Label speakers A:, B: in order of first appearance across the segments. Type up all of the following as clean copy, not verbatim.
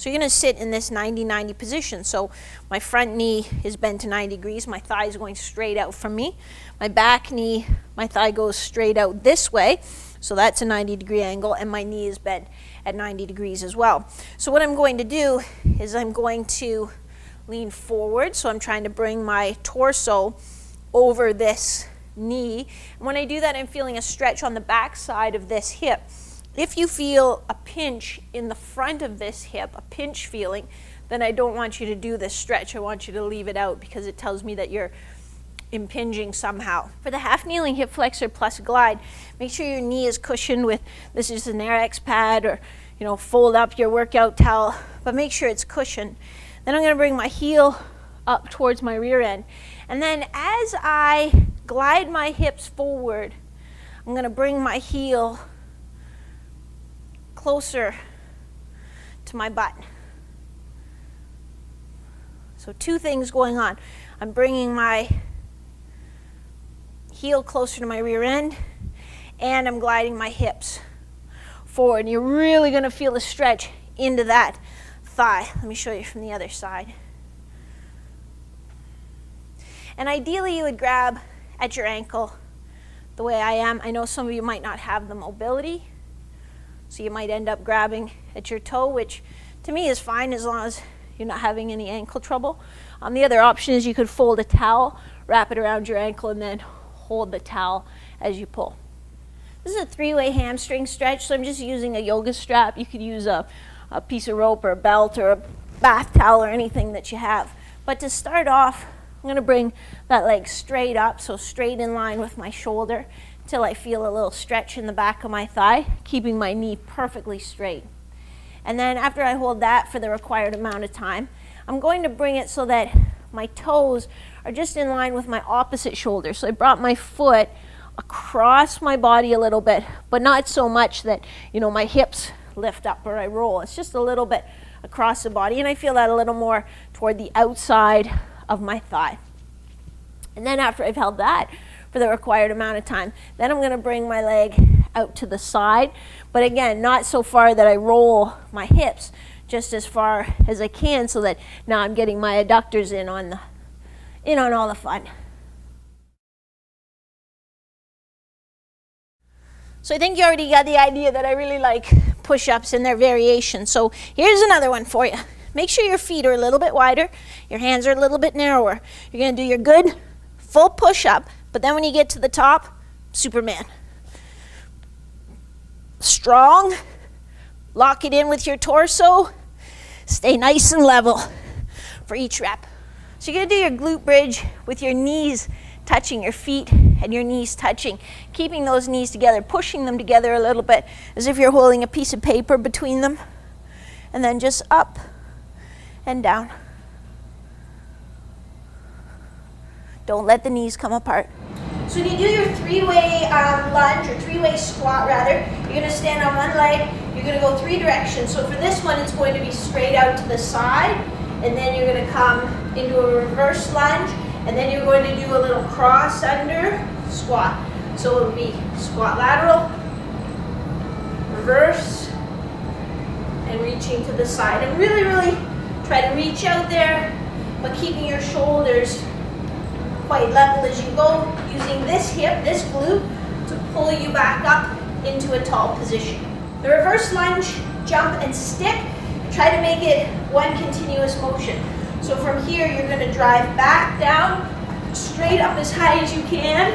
A: So you're going to sit in this 90-90 position. So my front knee is bent to 90 degrees. My thigh is going straight out from me. My back knee, my thigh goes straight out this way. So that's a 90-degree angle, and my knee is bent at 90 degrees as well. So what I'm going to do is I'm going to lean forward. So I'm trying to bring my torso over this knee. And when I do that, I'm feeling a stretch on the back side of this hip. If you feel a pinch in the front of this hip, a pinch feeling, then I don't want you to do this stretch. I want you to leave it out because it tells me that you're impinging somehow. For the half kneeling hip flexor plus glide, make sure your knee is cushioned with, this is an RX pad, or fold up your workout towel, but make sure it's cushioned. Then I'm going to bring my heel up towards my rear end. And then as I glide my hips forward, I'm going to bring my heel closer to my butt. So two things going on. I'm bringing my heel closer to my rear end, and I'm gliding my hips forward. And you're really going to feel the stretch into that thigh. Let me show you from the other side. And ideally you would grab at your ankle the way I am. I know some of you might not have the mobility, so you might end up grabbing at your toe, which to me is fine as long as you're not having any ankle trouble. The other option is you could fold a towel, wrap it around your ankle, and then hold the towel as you pull. This is a 3-way hamstring stretch, so I'm just using a yoga strap. You could use a piece of rope or a belt or a bath towel or anything that you have. But to start off, I'm going to bring that leg straight up, so straight in line with my shoulder, till I feel a little stretch in the back of my thigh, keeping my knee perfectly straight. And then after I hold that for the required amount of time, I'm going to bring it so that my toes are just in line with my opposite shoulder. So I brought my foot across my body a little bit, but not so much that, my hips lift up or I roll. It's just a little bit across the body, and I feel that a little more toward the outside of my thigh. And then after I've held that for the required amount of time, then I'm going to bring my leg out to the side, but again, not so far that I roll my hips, just as far as I can, so that now I'm getting my adductors in on all the fun. So I think you already got the idea that I really like push-ups and their variations. So here's another one for you. Make sure your feet are a little bit wider, your hands are a little bit narrower. You're going to do your good full push-up, but then when you get to the top, Superman. Strong, lock it in with your torso, stay nice and level for each rep. So you're going to do your glute bridge with your knees touching your feet and your knees touching, keeping those knees together, pushing them together a little bit as if you're holding a piece of paper between them, and then just up and down. Don't let the knees come apart. So when you do your 3-way lunge, or 3-way squat rather, you're going to stand on one leg, you're going to go 3 directions. So for this one, it's going to be straight out to the side, and then you're going to come into a reverse lunge, and then you're going to do a little cross under squat. So it would be squat lateral, reverse, and reaching to the side. And really, really try to reach out there, but keeping your shoulders quite level as you go, using this hip, this glute, to pull you back up into a tall position. The reverse lunge, jump and stick, try to make it one continuous motion. So from here, you're going to drive back down, straight up as high as you can,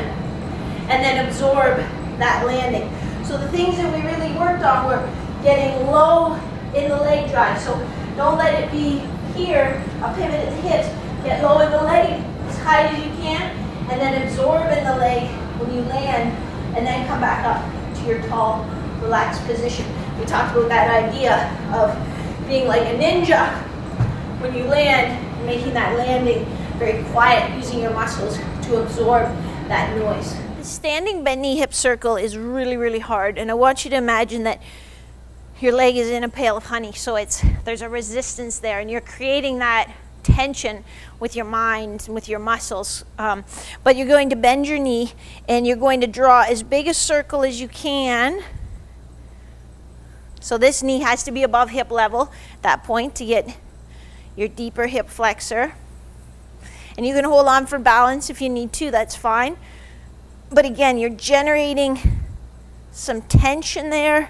A: and then absorb that landing. So the things that we really worked on were getting low in the leg drive. So don't let it be here, a pivot at the hips. Get low in the leg as high as you can, and then absorb in the leg when you land, and then come back up to your tall, relaxed position. We talked about that idea of being like a ninja when you land, making that landing very quiet, using your muscles to absorb that noise. The standing bent knee hip circle is really, really hard, and I want you to imagine that your leg is in a pail of honey, so there's a resistance there, and you're creating that tension with your mind and with your muscles. But you're going to bend your knee, and you're going to draw as big a circle as you can, So this knee has to be above hip level at that point to get your deeper hip flexor. And you can hold on for balance if you need to, that's fine. But again, you're generating some tension there,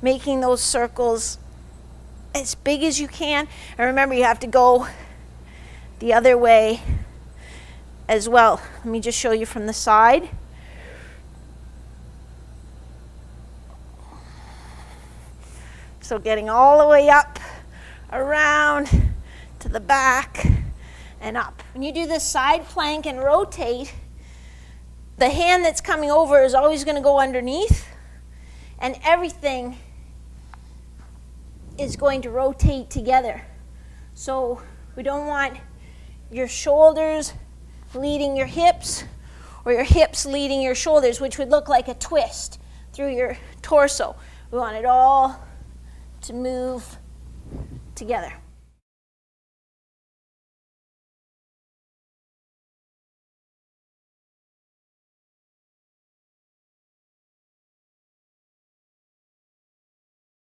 A: making those circles as big as you can. And remember, you have to go the other way as well. Let me just show you from the side. So getting all the way up, around, to the back, and up. When you do the side plank and rotate, the hand that's coming over is always going to go underneath, and everything is going to rotate together. So we don't want your shoulders leading your hips, or your hips leading your shoulders, which would look like a twist through your torso. We want it all to move together.